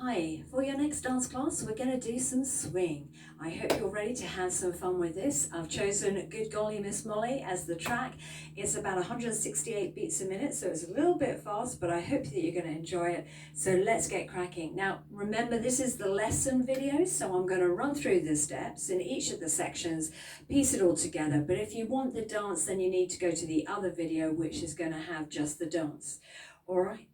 Hi, for your next dance class, we're going to do some swing. I hope you're ready to have some fun with this. I've chosen Good Golly Miss Molly as the track. It's about 168 beats a minute, so it's a little bit fast, but I hope that you're going to enjoy it. So let's get cracking. Now, remember, this is the lesson video, so I'm going to run through the steps in each of the sections, piece it all together. But if you want the dance, then you need to go to the other video, which is going to have just the dance. All right,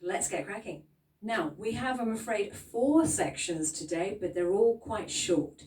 let's get cracking. Now, we have, I'm afraid, 4 sections today, but they're all quite short.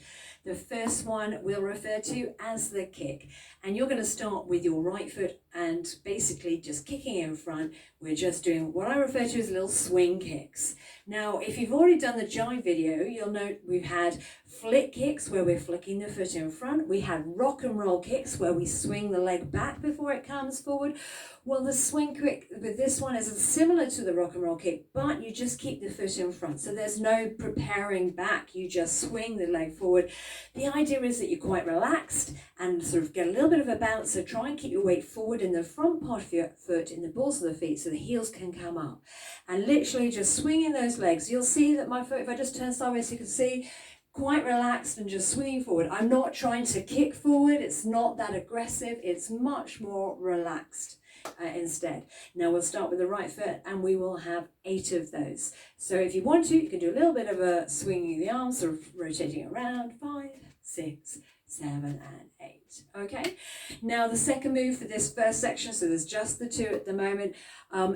The first one we'll refer to as the kick. And you're going to start with your right foot and basically just kicking in front. We're just doing what I refer to as little swing kicks. Now, if you've already done the jive video, you'll note we've had flick kicks where we're flicking the foot in front. We had rock and roll kicks where we swing the leg back before it comes forward. Well, the swing kick with this one is similar to the rock and roll kick, but you just keep the foot in front. So there's no preparing back. You just swing the leg forward. The idea is that you're quite relaxed and sort of get a little bit of a bounce. So try and keep your weight forward in the front part of your foot, in the balls of the feet, so the heels can come up. And literally just swinging those legs. You'll see that my foot, if I just turn sideways, you can see, quite relaxed and just swinging forward. I'm not trying to kick forward. It's not that aggressive. It's much more relaxed. Instead. Now we'll start with the right foot and we will have 8 of those. So if you want to, you can do a little bit of a swinging the arms, sort of rotating around. 5, 6, 7 and 8. Okay, now the second move for this first section, so there's just the 2 at the moment,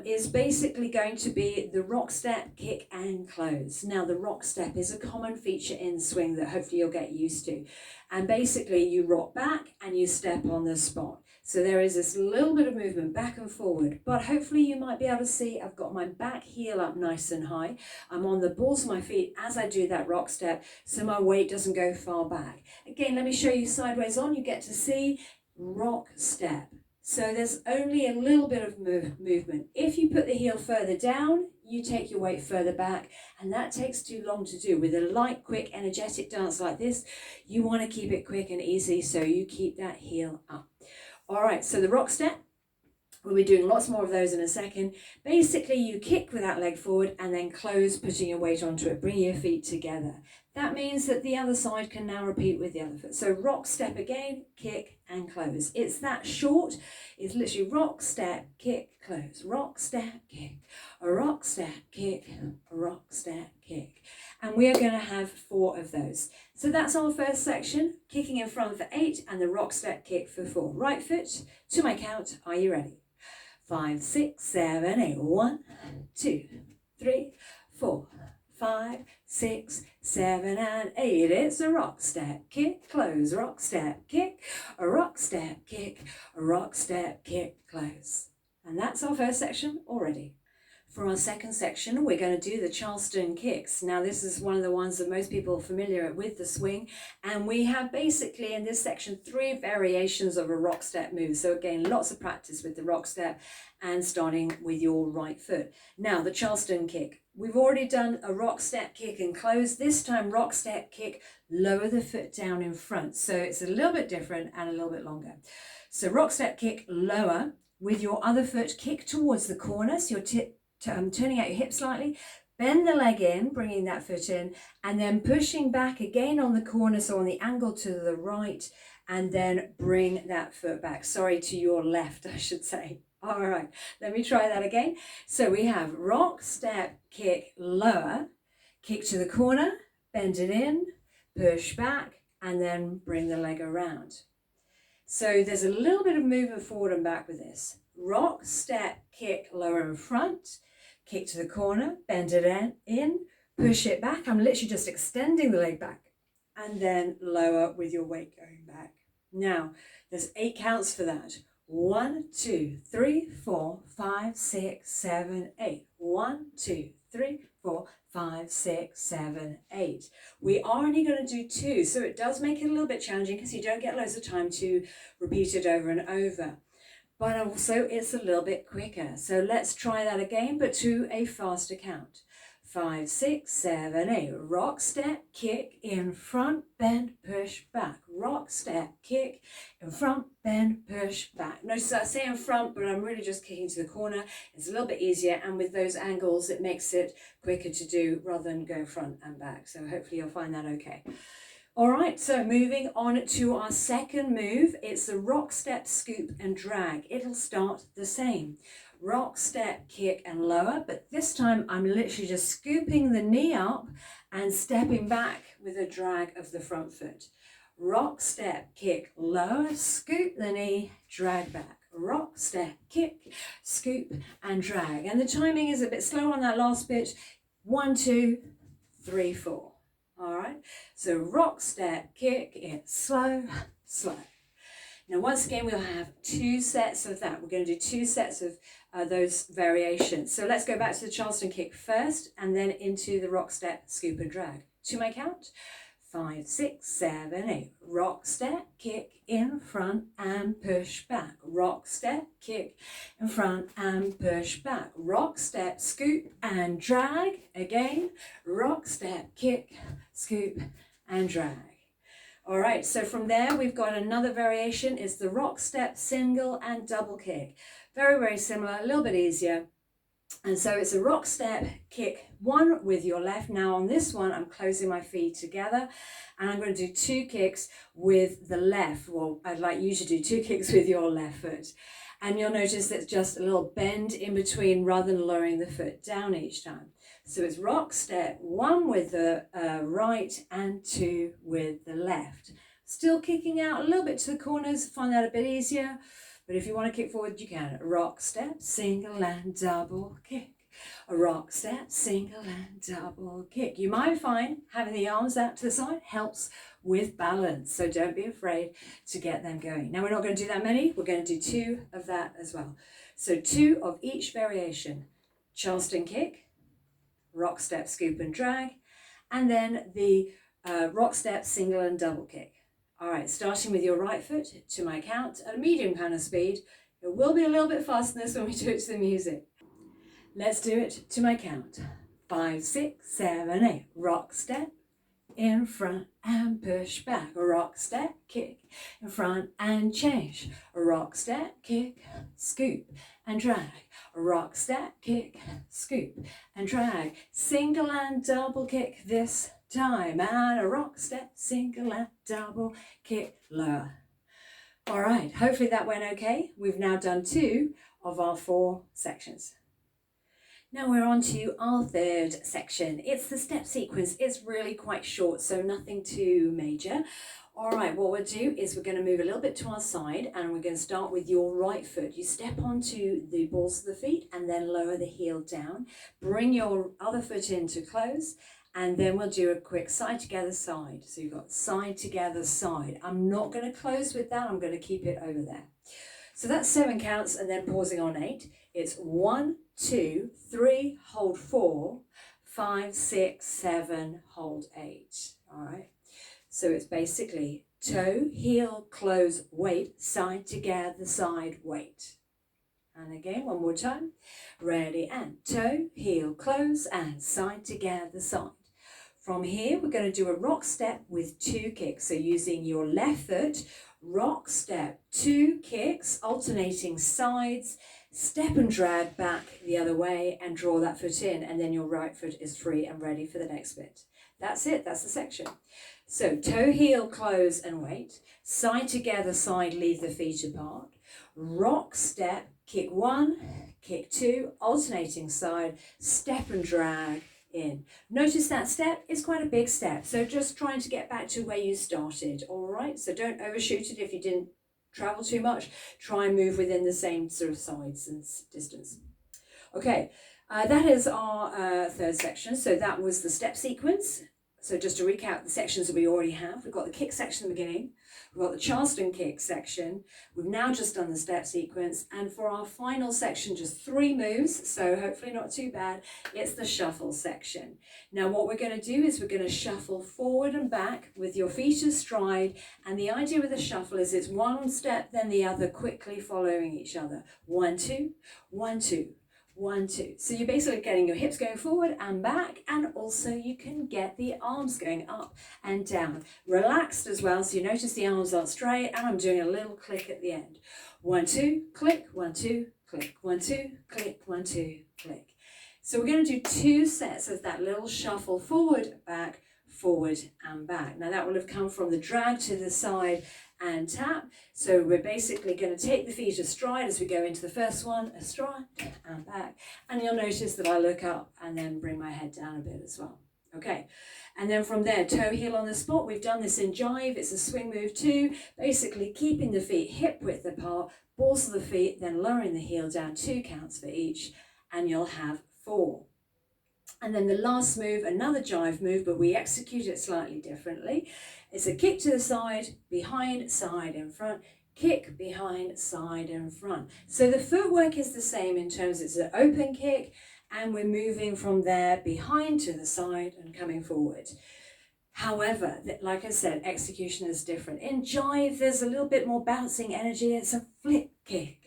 is basically going to be the rock step, kick and close. Now the rock step is a common feature in swing that hopefully you'll get used to, and basically you rock back and you step on the spot. So there is this little bit of movement back and forward, but hopefully you might be able to see I've got my back heel up nice and high. I'm on the balls of my feet as I do that rock step, so my weight doesn't go far back. Again, let me show you sideways on. You get to see rock step. So there's only a little bit of movement. If you put the heel further down, you take your weight further back, and that takes too long to do. With a light, quick, energetic dance like this, you want to keep it quick and easy, so you keep that heel up. All right, so the rock step, we'll be doing lots more of those in a second. Basically, you kick with that leg forward and then close, putting your weight onto it. Bring your feet together. That means that the other side can now repeat with the other foot. So rock, step again, kick and close. It's that short. It's literally rock, step, kick, close. Rock, step, kick. A rock, step, kick. A rock, step, kick. And we are going to have 4 of those. So that's our first section, kicking in front for 8 and the rock, step, kick for 4. Right foot to my count. Are you ready? 5, 6, 7, 8. 1, 2, 3, 4, 5, 6, 7 and 8. It's a rock, step, kick, close. Rock, step, kick. A rock, step, kick. A rock, step, kick, close. And that's our first section already. For our second section, we're going to do the Charleston kicks. Now, this is one of the ones that most people are familiar with the swing. And we have basically in this section 3 variations of a rock step move. So again, lots of practice with the rock step and starting with your right foot. Now, the Charleston kick. We've already done a rock step kick and close. This time, rock step kick, lower the foot down in front. So it's a little bit different and a little bit longer. So rock step kick, lower with your other foot, kick towards the corner. So you're turning out your hip slightly, bend the leg in, bringing that foot in, and then pushing back again on the corner, so on the angle to the right, and then bring that foot back. Sorry, to your left, I should say. All right, let me try that again. So we have rock, step, kick, lower, kick to the corner, bend it in, push back, and then bring the leg around. So there's a little bit of movement forward and back with this. Rock, step, kick, lower in front, kick to the corner, bend it in, push it back. I'm literally just extending the leg back, and then lower with your weight going back. Now, there's 8 counts for that. 1, 2, 3, 4, 5, 6, 7, 8. 1, 2, 3, 4, 5, 6, 7, 8. We are only going to do 2, so it does make it a little bit challenging because you don't get loads of time to repeat it over and over. But also it's a little bit quicker. So let's try that again, but to a faster count. 5, 6, 7, 8. Rock, step, kick, in front, bend, push, back. Rock, step, kick, in front, bend, push, back. Notice I say in front, but I'm really just kicking to the corner. It's a little bit easier, and with those angles, it makes it quicker to do rather than going front and back. So hopefully you'll find that okay. All right, so moving on to our second move, it's the rock, step, scoop, and drag. It'll start the same. Rock, step, kick, and lower, but this time I'm literally just scooping the knee up and stepping back with a drag of the front foot. Rock, step, kick, lower, scoop the knee, drag back. Rock, step, kick, scoop, and drag. And the timing is a bit slow on that last bit. 1, 2, 3, 4. All right, so rock, step, kick, it's slow, slow. Now, once again, we'll have 2 sets of that. We're going to do 2 sets of those variations. So let's go back to the Charleston kick first and then into the rock, step, scoop, and drag. To my count, 5, 6, 7, 8. Rock, step, kick, in front and push back. Rock, step, kick, in front and push back. Rock, step, scoop, and drag. Again, rock, step, kick, scoop, and drag. All right, so from there, we've got another variation. It's the rock, step, single, and double kick. Very, very similar, a little bit easier. And so it's a rock, step, kick, 1 with your left. Now on this one, I'm closing my feet together and I'm going to do 2 kicks with the left. Well, I'd like you to do 2 kicks with your left foot. And you'll notice it's just a little bend in between rather than lowering the foot down each time. So it's rock, step, 1 with the right and 2 with the left. Still kicking out a little bit to the corners, find that a bit easier. But if you want to kick forward, you can. Rock, step, single and double kick. A rock, step, single and double kick. You might find having the arms out to the side helps with balance. So don't be afraid to get them going. Now we're not going to do that many. We're going to do 2 of that as well. So 2 of each variation. Charleston kick, rock, step, scoop and drag. And then the rock, step, single and double kick. All right, starting with your right foot to my count at a medium kind of speed. It will be a little bit faster than this when we do it to the music. Let's do it to my count. 5, 6, 7, 8. Rock, step, in front and push back. Rock, step, kick, in front and change. Rock, step, kick, scoop and drag. Rock, step, kick, scoop and drag. Single and double kick this time, and a rock, step, single and double kick, lower. All right, hopefully that went okay. We've now done 2 of our 4 sections. Now we're on to our third section. It's the step sequence. It's really quite short, so nothing too major. All right, what we'll do is we're going to move a little bit to our side and we're going to start with your right foot. You step onto the balls of the feet and then lower the heel down. Bring your other foot in to close. And then we'll do a quick side together side. So you've got side together side. I'm not going to close with that. I'm going to keep it over there. So that's 7 counts and then pausing on 8. It's 1, 2, 3, hold 4, 5, 6, 7, hold 8. All right. So it's basically toe, heel, close, wait, side together, side, wait. And again, one more time. Ready and toe, heel, close, and side together, side. From here, we're going to do a rock step with 2 kicks. So using your left foot, rock step, 2 kicks, alternating sides, step and drag back the other way and draw that foot in. And then your right foot is free and ready for the next bit. That's it. That's the section. So toe, heel, close and wait. Side together, side, leave the feet apart. Rock step, kick 1, kick 2, alternating side, step and drag in. Notice that step is quite a big step, so just trying to get back to where you started. All right, so don't overshoot it if you didn't travel too much. Try and move within the same sort of sides and distance. Okay, that is our third section. So that was the step sequence. So just to recap the sections that we already have, we've got the kick section at the beginning, we've got the Charleston kick section, we've now just done the step sequence, and for our final section, just 3 moves, so hopefully not too bad, it's the shuffle section. Now what we're going to do is we're going to shuffle forward and back with your feet astride, and the idea with the shuffle is it's 1 step then the other quickly following each other. 1, 2, 1, 2. 1, 2. So you're basically getting your hips going forward and back, and also you can get the arms going up and down. Relaxed as well, so you notice the arms are straight, and I'm doing a little click at the end. 1, 2, click, 1, 2, click, 1, 2, click, 1, 2, click. So we're going to do 2 sets of that little shuffle forward, and back. Now that will have come from the drag to the side and tap. So we're basically going to take the feet astride as we go into the first one, astride and back. And you'll notice that I look up and then bring my head down a bit as well. Okay, and then from there, toe heel on the spot. We've done this in jive. It's a swing move too, basically keeping the feet hip width apart, balls of the feet, then lowering the heel down, 2 counts for each, and you'll have 4. And then the last move, another jive move, but we execute it slightly differently. It's a kick to the side, behind, side, in front, kick, behind, side, in front. So the footwork is the same in terms it's an open kick, and we're moving from there behind to the side and coming forward. However, like I said, execution is different. In jive, there's a little bit more bouncing energy. It's a flip kick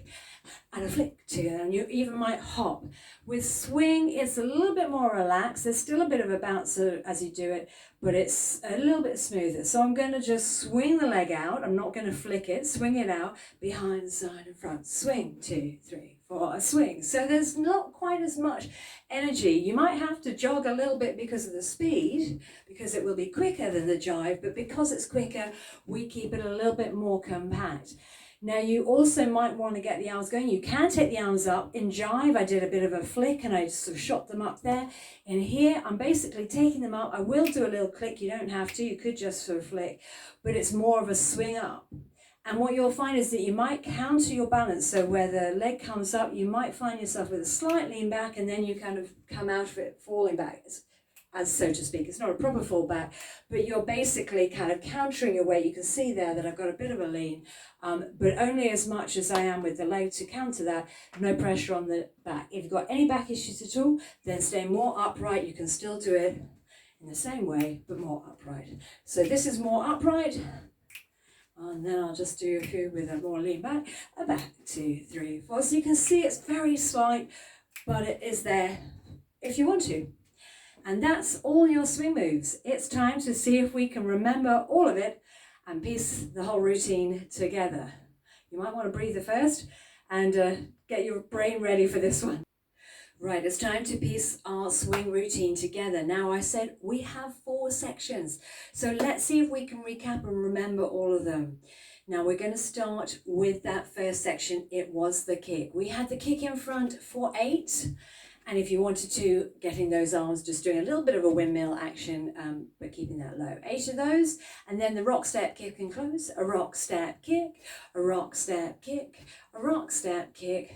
and a flick together, and you even might hop. With swing, it's a little bit more relaxed. There's still a bit of a bounce as you do it, but it's a little bit smoother. So I'm going to just swing the leg out. I'm not going to flick it. Swing it out, behind, side, and front. Swing, 2, 3, 4, a swing. So there's not quite as much energy. You might have to jog a little bit because of the speed, because it will be quicker than the jive, but because it's quicker, we keep it a little bit more compact. Now you also might want to get the arms going. You can take the arms up. In jive, I did a bit of a flick and I sort of shot them up there. In here, I'm basically taking them up. I will do a little click. You don't have to. You could just sort of flick, but it's more of a swing up. And what you'll find is that you might counter your balance. So where the leg comes up, you might find yourself with a slight lean back, and then you kind of come out of it falling back, as so to speak. It's not a proper fall back, but you're basically kind of countering your weight. You can see there that I've got a bit of a lean, but only as much as I am with the leg to counter that. No pressure on the back. If you've got any back issues at all, then stay more upright. You can still do it in the same way, but more upright. So this is more upright. And then I'll just do a few with a more lean back. A back, 2, 3, 4. So you can see it's very slight, but it is there if you want to. And that's all your swing moves. It's time to see if we can remember all of it and piece the whole routine together. You might want to breathe first and get your brain ready for this one. Right, it's time to piece our swing routine together. Now, I said we have 4 sections, so let's see if we can recap and remember all of them. Now, we're going to start with that first section. It was the kick. We had the kick in front for 8. And if you wanted to, getting those arms, just doing a little bit of a windmill action, but keeping that low. 8 of those, and then the rock, step, kick and close. A rock, step, kick, a rock, step, kick, a rock, step, kick.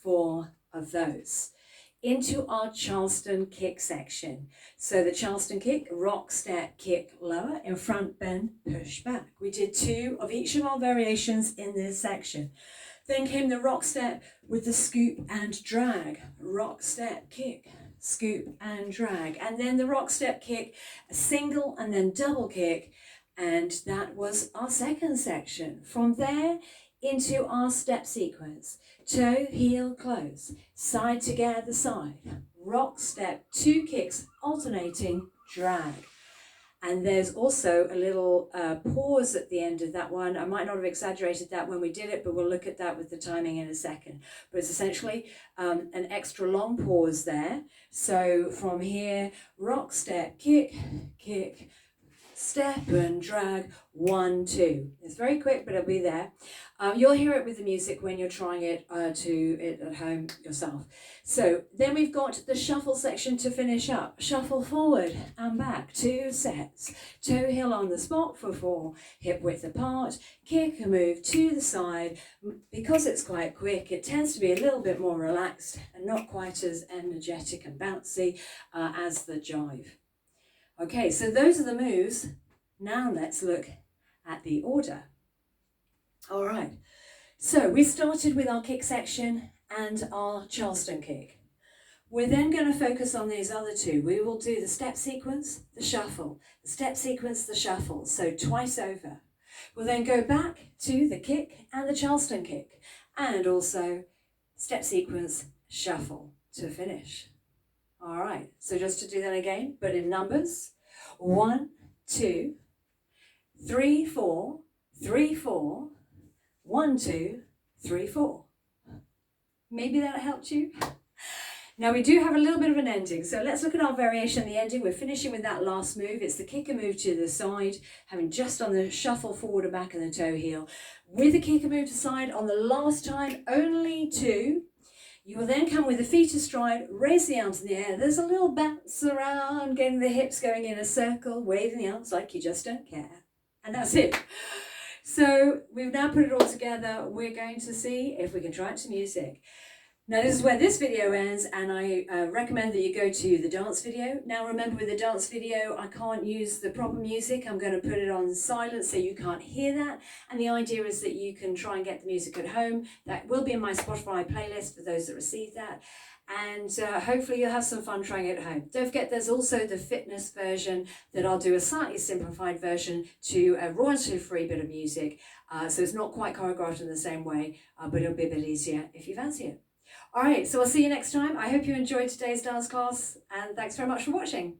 4 of those. Into our Charleston kick section. So the Charleston kick, rock, step, kick, lower, in front, bend, push back. We did 2 of each of our variations in this section. Then came the rock step with the scoop and drag. Rock, step, kick, scoop and drag. And then the rock, step, kick, a single and then double kick. And that was our second section. From there into our step sequence. Toe, heel, close. Side together, side. Rock, step, 2 kicks, alternating, drag. And there's also a little pause at the end of that one. I might not have exaggerated that when we did it, but we'll look at that with the timing in a second. But it's essentially an extra long pause there. So from here, rock, step, kick, kick, step and drag, 1, 2. It's very quick, but it'll be there. You'll hear it with the music when you're trying it at home yourself. So then we've got the shuffle section to finish up. Shuffle forward and back, 2 sets. Toe heel on the spot for 4, hip width apart, kick and move to the side. Because it's quite quick, it tends to be a little bit more relaxed and not quite as energetic and bouncy as the jive. Okay, so those are the moves. Now let's look at the order. All right, so we started with our kick section and our Charleston kick. We're then going to focus on these other 2. We will do the step sequence, the shuffle, the step sequence, the shuffle, so twice over. We'll then go back to the kick and the Charleston kick, and also step sequence, shuffle, to finish. All right, so just to do that again, but in numbers. 1, 2, 3, 4, 3, 4, 1, 2, 3, 4. Maybe that helped you. Now we do have a little bit of an ending, so let's look at our variation, the ending. We're finishing with that last move. It's the kicker move to the side, having just on the shuffle forward and back and the toe heel. With the kicker move to side on the last time, only 2. You will then come with the feet astride, raise the arms in the air. There's a little bounce around, getting the hips going in a circle, waving the arms like you just don't care. And that's it. So we've now put it all together. We're going to see if we can try it to music. Now this is where this video ends, and I recommend that you go to the dance video. Now remember, with the dance video, I can't use the proper music. I'm going to put it on silent so you can't hear that. And the idea is that you can try and get the music at home. That will be in my Spotify playlist for those that receive that. And hopefully you'll have some fun trying it at home. Don't forget, there's also the fitness version that I'll do a slightly simplified version to a royalty-free bit of music. So it's not quite choreographed in the same way, but it'll be a bit easier if you fancy it. All right, so I'll see you next time. I hope you enjoyed today's dance class, and thanks very much for watching.